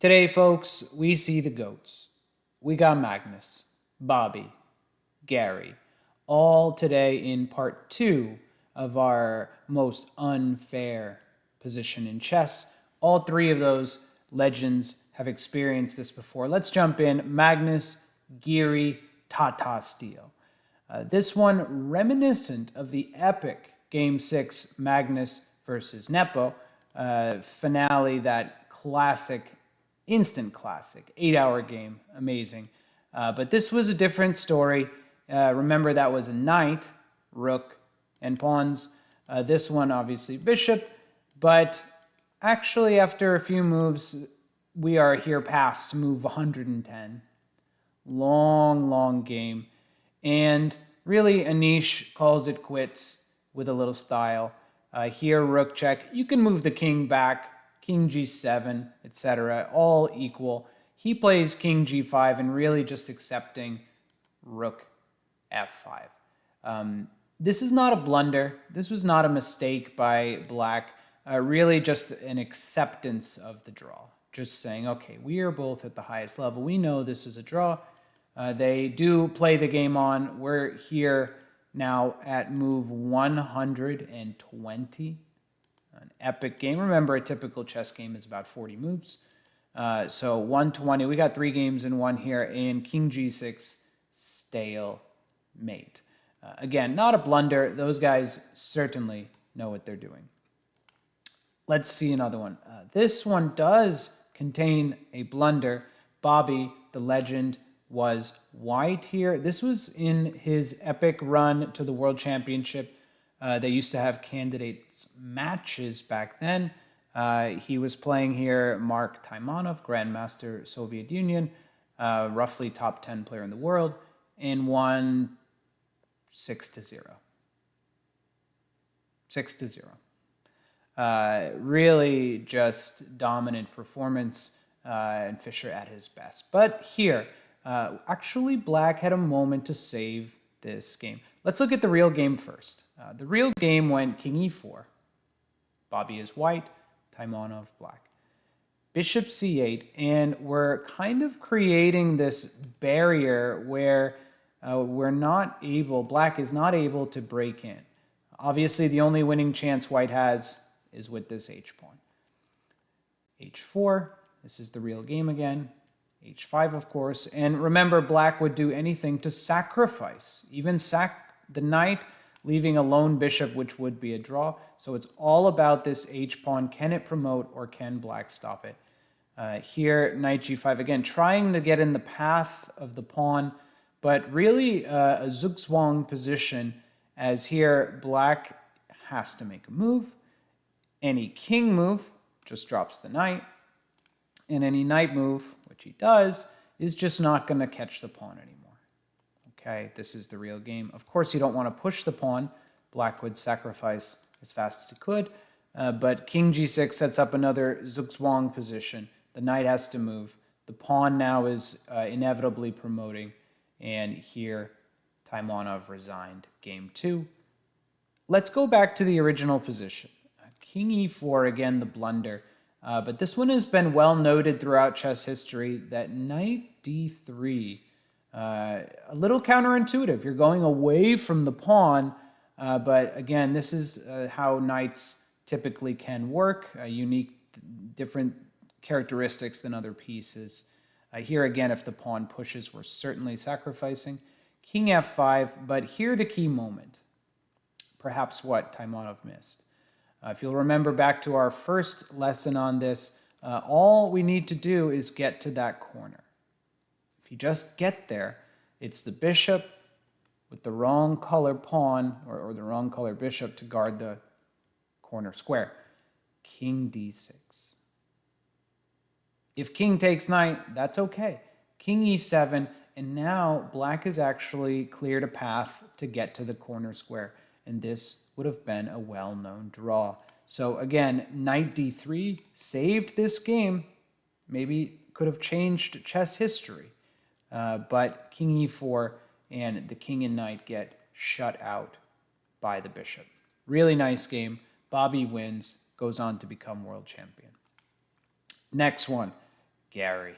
Today, folks, we see the GOATs. We got Magnus, Bobby, Garry, all today in part 2 of our most unfair position in chess. All 3 of those legends have experienced this before. Let's jump in. Magnus, Garry, Tata Steel. This one reminiscent of the epic Game 6 Magnus versus Nepo finale, that classic, instant classic, 8-hour game, amazing. But this was a different story. Remember, that was a knight, rook, and pawns. This one, obviously, bishop. But actually, after a few moves, we are here past move 110. Long game. And really, Anish calls it quits with a little style. Here, rook check. You can move the king back, king g7, etc., all equal. He plays king g5 and really just accepting rook f5. This is not a blunder. This was not a mistake by black. Really just an acceptance of the draw. Just saying, okay, we are both at the highest level. We know this is a draw. They do play the game on. We're here now at move 120. An epic game. Remember, a typical chess game is about 40 moves. So 120. We got 3 games in one here. And king g6, stalemate. Again, not a blunder. Those guys certainly know what they're doing. Let's see another one. This one does contain a blunder. Bobby, the legend, was white here. This was in his epic run to the World Championship. They used to have candidates matches back then. He was playing here Mark Taimanov, Grandmaster Soviet Union, roughly top 10 player in the world, and won 6-0. 6-0. Really just dominant performance, and Fischer at his best. But here, actually black had a moment to save this game. Let's look at the real game first. The real game went king e4. Bobby is white, Taimanov black. Bishop c8, and we're kind of creating this barrier where black is not able to break in. Obviously, the only winning chance white has is with this h-pawn. h4, this is the real game again. h5, of course. And remember, black would do anything to sacrifice, even sack the knight, leaving a lone bishop, which would be a draw. So it's all about this h-pawn. Can it promote or can black stop it? Here, knight g5, again, trying to get in the path of the pawn, but really a zugzwang position, as here black has to make a move. Any king move just drops the knight, and any knight move, which he does, is just not going to catch the pawn anymore. Okay, this is the real game. Of course, you don't want to push the pawn. Black would sacrifice as fast as he could, but king g6 sets up another zugzwang position. The knight has to move. The pawn now is inevitably promoting, and here Taimanov resigned game 2. Let's go back to the original position. King e4, again, the blunder. But this one has been well noted throughout chess history, that knight d3, a little counterintuitive. You're going away from the pawn, but again, this is how knights typically can work, unique, different characteristics than other pieces. Here again, if the pawn pushes, we're certainly sacrificing. King f5, but here the key moment, perhaps what Taimanov missed. If you'll remember back to our first lesson on this, all we need to do is get to that corner. If you just get there, it's the bishop with the wrong color pawn or the wrong color bishop to guard the corner square. King d6. If king takes knight, that's okay. King e7, and now black has actually cleared a path to get to the corner square, and this would have been a well-known draw. So again, knight d3 saved this game. Maybe could have changed chess history. But king e4 and the king and knight get shut out by the bishop. Really nice game. Bobby wins, goes on to become world champion. Next one, Garry.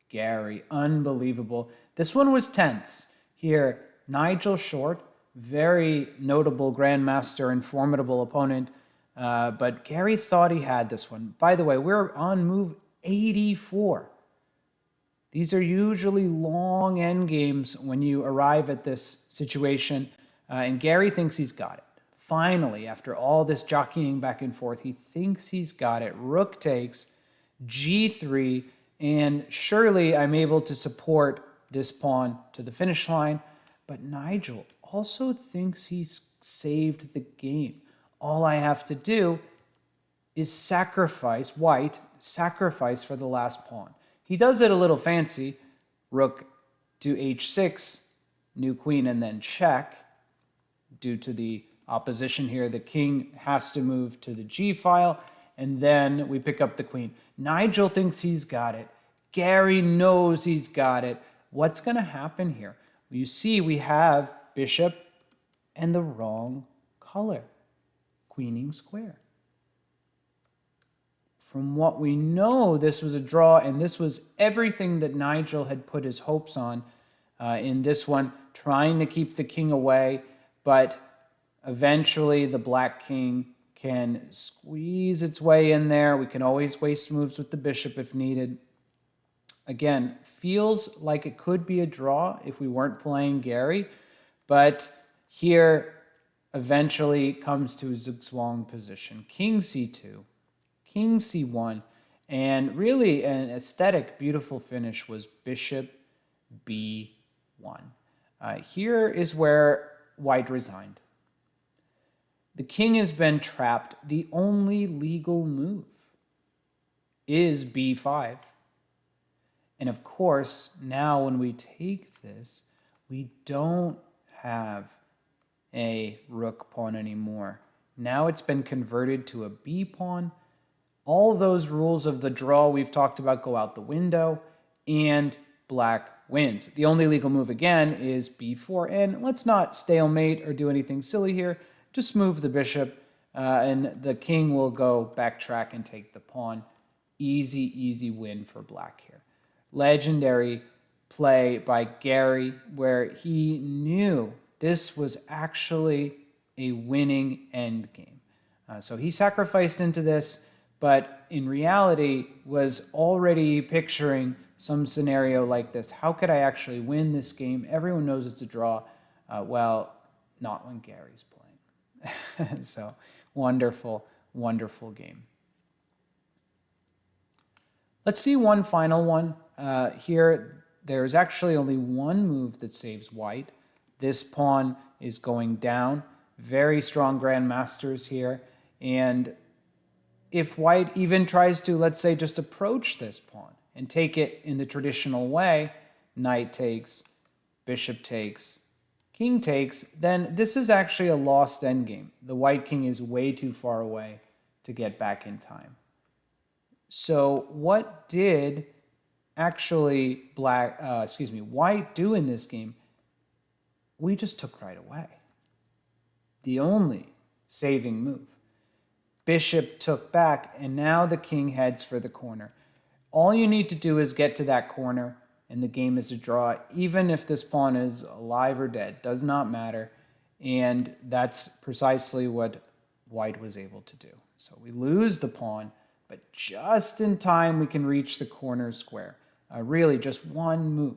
Garry, unbelievable. This one was tense. Here, Nigel Short, very notable grandmaster and formidable opponent, but Garry thought he had this one. By the way, we're on move 84. These are usually long endgames when you arrive at this situation, and Garry thinks he's got it. Finally, after all this jockeying back and forth, he thinks he's got it. Rook takes, g3, and surely I'm able to support this pawn to the finish line, but Nigel also thinks he's saved the game. All I have to do is sacrifice, white, sacrifice for the last pawn. He does it a little fancy. Rook to h6, new queen, and then check. Due to the opposition here, the king has to move to the g file, and then we pick up the queen. Nigel thinks he's got it. Garry knows he's got it. What's going to happen here? You see, we have bishop and the wrong color. Queening square. From what we know, this was a draw, and this was everything that Nigel had put his hopes on in this one, trying to keep the king away, but eventually the black king can squeeze its way in there. We can always waste moves with the bishop if needed. Again, feels like it could be a draw if we weren't playing Garry, but here eventually comes to a zugzwang position. King c2. King c1, and really an aesthetic, beautiful finish was bishop b1. Here is where white resigned. The king has been trapped. The only legal move is b5. And of course, now when we take this, we don't have a rook pawn anymore. Now it's been converted to a b pawn. All those rules of the draw we've talked about go out the window, and black wins. The only legal move again is b4, and let's not stalemate or do anything silly here. Just move the bishop, and the king will go backtrack and take the pawn. Easy, easy win for black here. Legendary play by Garry, where he knew this was actually a winning endgame. So he sacrificed into this, but in reality was already picturing some scenario like this. How could I actually win this game? Everyone knows it's a draw. Well, not when Garry's playing. So wonderful, wonderful game. Let's see one final one. Here, there's actually only one move that saves white. This pawn is going down. Very strong grandmasters here. And if white even tries to, let's say, just approach this pawn and take it in the traditional way, knight takes, bishop takes, king takes, then this is actually a lost endgame. The white king is way too far away to get back in time. So what did actually white do in this game? We just took right away. The only saving move. Bishop took back, and now the king heads for the corner. All you need to do is get to that corner, and the game is a draw, even if this pawn is alive or dead. Does not matter. And that's precisely what white was able to do. So we lose the pawn, but just in time we can reach the corner square. Really just one move.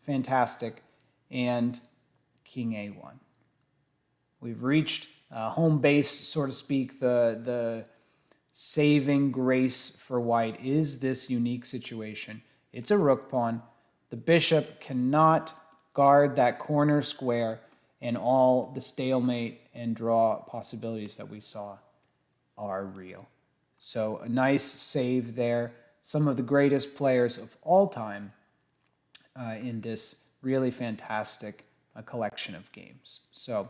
Fantastic. And king a1. We've reached home base, so to speak. The saving grace for white is this unique situation. It's a rook pawn. The bishop cannot guard that corner square, and all the stalemate and draw possibilities that we saw are real. So a nice save there. Some of the greatest players of all time in this really fantastic collection of games. So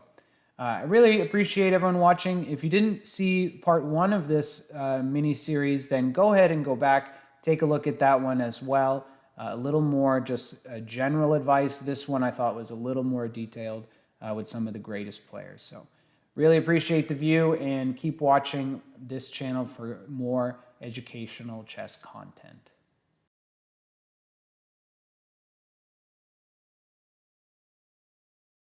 I really appreciate everyone watching. If you didn't see part one of this mini-series, then go ahead and go back, take a look at that one as well. A little more just general advice. This one I thought was a little more detailed with some of the greatest players. So really appreciate the view, and keep watching this channel for more educational chess content.